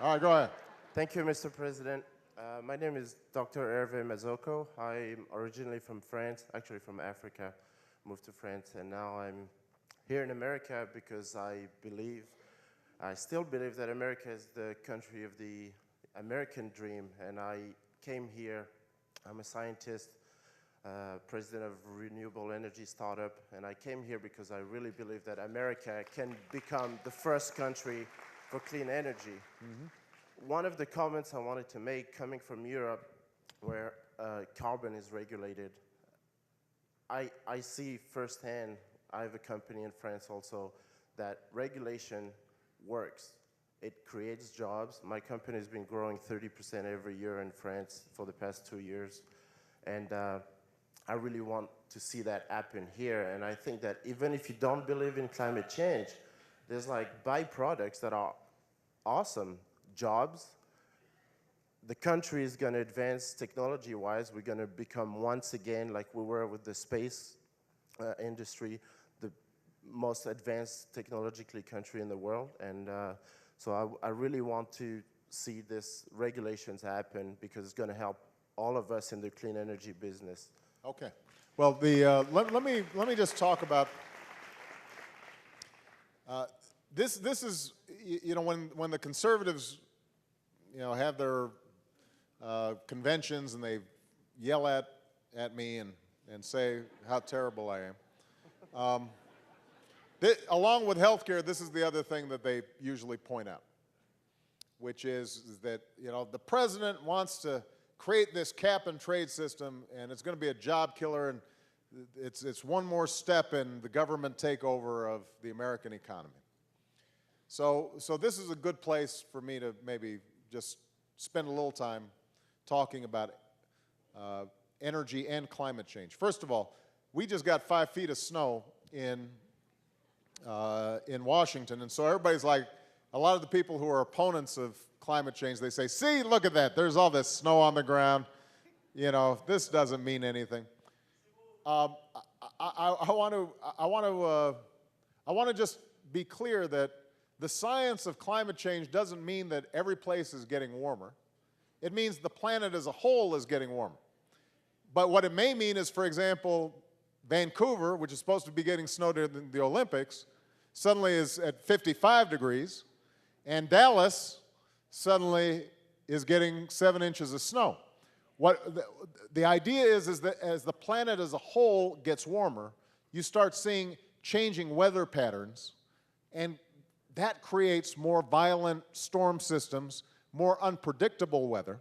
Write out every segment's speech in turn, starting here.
All right, go ahead. Thank you, Mr. President. My name is Dr. Hervé Mazoko. I'm originally from France, actually from Africa, moved to France, and now I'm here in America because I still believe that America is the country of the American dream, and I came here. I'm a scientist, president of a renewable energy startup, and I came here because I really believe that America can become the first country for clean energy. One of the comments I wanted to make, coming from Europe, where carbon is regulated, I see firsthand, I have a company in France also, that regulation works. It creates jobs. My company has been growing 30% every year in France for the past 2 years. And I really want to see that happen here. And I think that even if you don't believe in climate change, there's like byproducts that are awesome. Jobs. The country is going to advance technology-wise. We're going to become, once again, like we were with the space industry, the most advanced technologically country in the world. And so I really want to see this regulations happen because it's going to help all of us in the clean energy business. Okay. Well, let me just talk about this is, you know, when the conservatives, you know, have their conventions and they yell at me and say how terrible I am. Along with healthcare, this is the other thing that they usually point out, which is that, you know, the president wants to create this cap and trade system, and it's going to be a job killer, and it's one more step in the government takeover of the American economy. So this is a good place for me to maybe just spend a little time talking about energy and climate change. First of all, we just got 5 feet of snow in Washington, and so everybody's like, a lot of the people who are opponents of climate change, they say, see, look at that, there's all this snow on the ground, you know, this doesn't mean anything. I want to just be clear that the science of climate change doesn't mean that every place is getting warmer. It means the planet as a whole is getting warmer. But what it may mean is, for example, Vancouver, which is supposed to be getting snow during the Olympics, suddenly is at 55 degrees, and Dallas suddenly is getting 7 inches of snow. The idea is that as the planet as a whole gets warmer, you start seeing changing weather patterns, and that creates more violent storm systems, more unpredictable weather.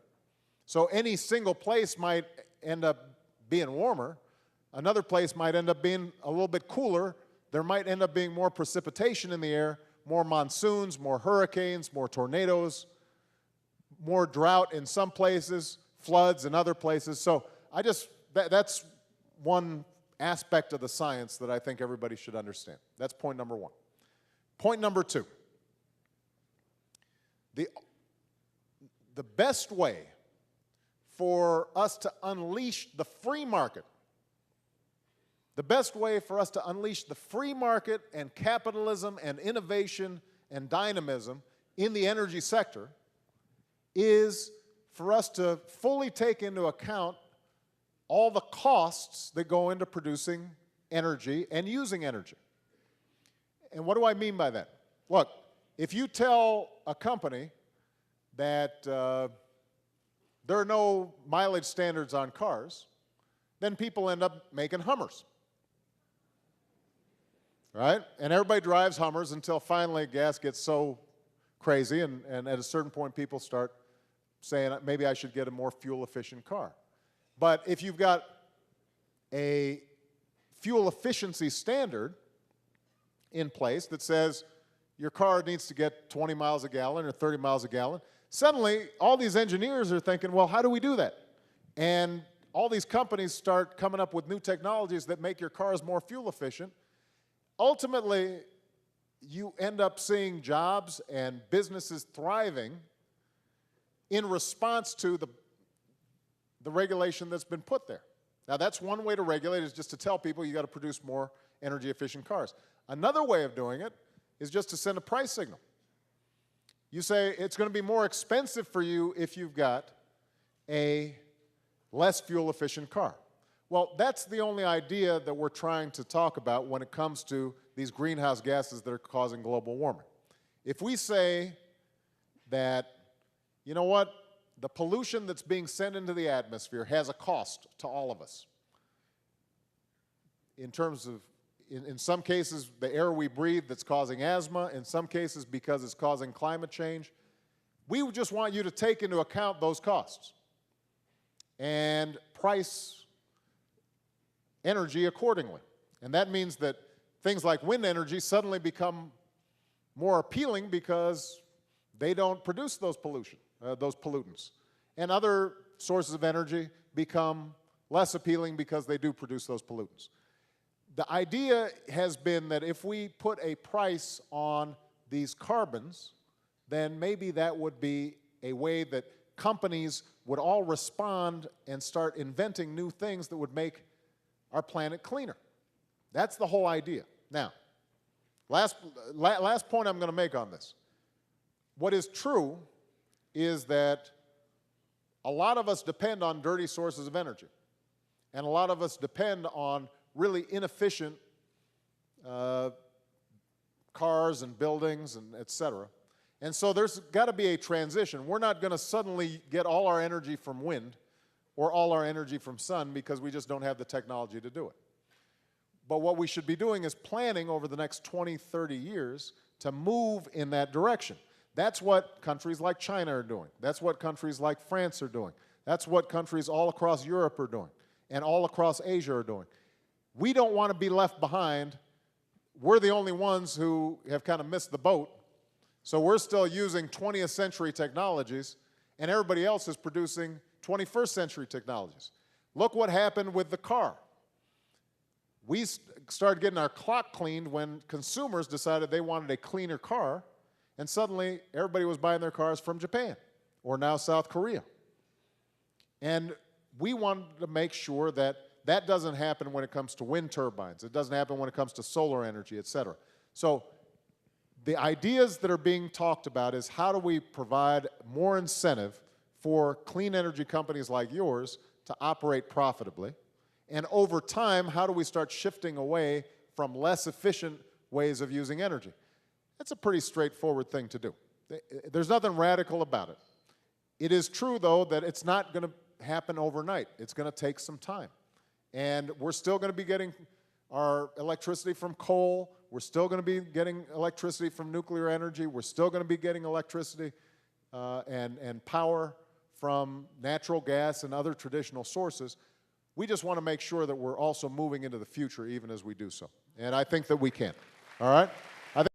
So any single place might end up being warmer. Another place might end up being a little bit cooler. There might end up being more precipitation in the air, more monsoons, more hurricanes, more tornadoes, more drought in some places, floods in other places. So that's one aspect of the science that I think everybody should understand. That's point number one. Point number two, the best way for us to unleash the free market, and capitalism and innovation and dynamism in the energy sector is for us to fully take into account all the costs that go into producing energy and using energy. And what do I mean by that? Look, if you tell a company that there are no mileage standards on cars, then people end up making Hummers, right? And everybody drives Hummers until finally gas gets so crazy, and at a certain point people start saying, maybe I should get a more fuel-efficient car. But if you've got a fuel efficiency standard in place that says your car needs to get 20 miles a gallon or 30 miles a gallon, suddenly all these engineers are thinking, well, how do we do that? And all these companies start coming up with new technologies that make your cars more fuel efficient. Ultimately, you end up seeing jobs and businesses thriving in response to the regulation that's been put there. Now, that's one way to regulate, is just to tell people you got to produce more energy efficient cars. Another way of doing it is just to send a price signal. You say it's going to be more expensive for you if you've got a less fuel-efficient car. Well, that's the only idea that we're trying to talk about when it comes to these greenhouse gases that are causing global warming. If we say that, you know what, the pollution that's being sent into the atmosphere has a cost to all of us, in terms of, in some cases, the air we breathe that's causing asthma, in some cases because it's causing climate change, we just want you to take into account those costs and price energy accordingly. And that means that things like wind energy suddenly become more appealing because they don't produce those pollutants. And other sources of energy become less appealing because they do produce those pollutants. The idea has been that if we put a price on these carbons, then maybe that would be a way that companies would all respond and start inventing new things that would make our planet cleaner. That's the whole idea. Now, last point I'm going to make on this. What is true is that a lot of us depend on dirty sources of energy, and a lot of us depend on really inefficient cars and buildings and et cetera. And so there's got to be a transition. We're not going to suddenly get all our energy from wind or all our energy from sun because we just don't have the technology to do it. But what we should be doing is planning over the next 20, 30 years to move in that direction. That's what countries like China are doing. That's what countries like France are doing. That's what countries all across Europe are doing and all across Asia are doing. We don't want to be left behind. We're the only ones who have kind of missed the boat. So we're still using 20th century technologies, and everybody else is producing 21st century technologies. Look what happened with the car. We started getting our clock cleaned when consumers decided they wanted a cleaner car, and suddenly everybody was buying their cars from Japan or now South Korea. And we wanted to make sure that that doesn't happen when it comes to wind turbines. It doesn't happen when it comes to solar energy, et cetera. So the ideas that are being talked about is how do we provide more incentive for clean energy companies like yours to operate profitably? And over time, how do we start shifting away from less efficient ways of using energy? That's a pretty straightforward thing to do. There's nothing radical about it. It is true, though, that it's not going to happen overnight. It's going to take some time. And we're still going to be getting our electricity from coal. We're still going to be getting electricity from nuclear energy. We're still going to be getting electricity and power from natural gas and other traditional sources. We just want to make sure that we're also moving into the future even as we do so. And I think that we can. All right?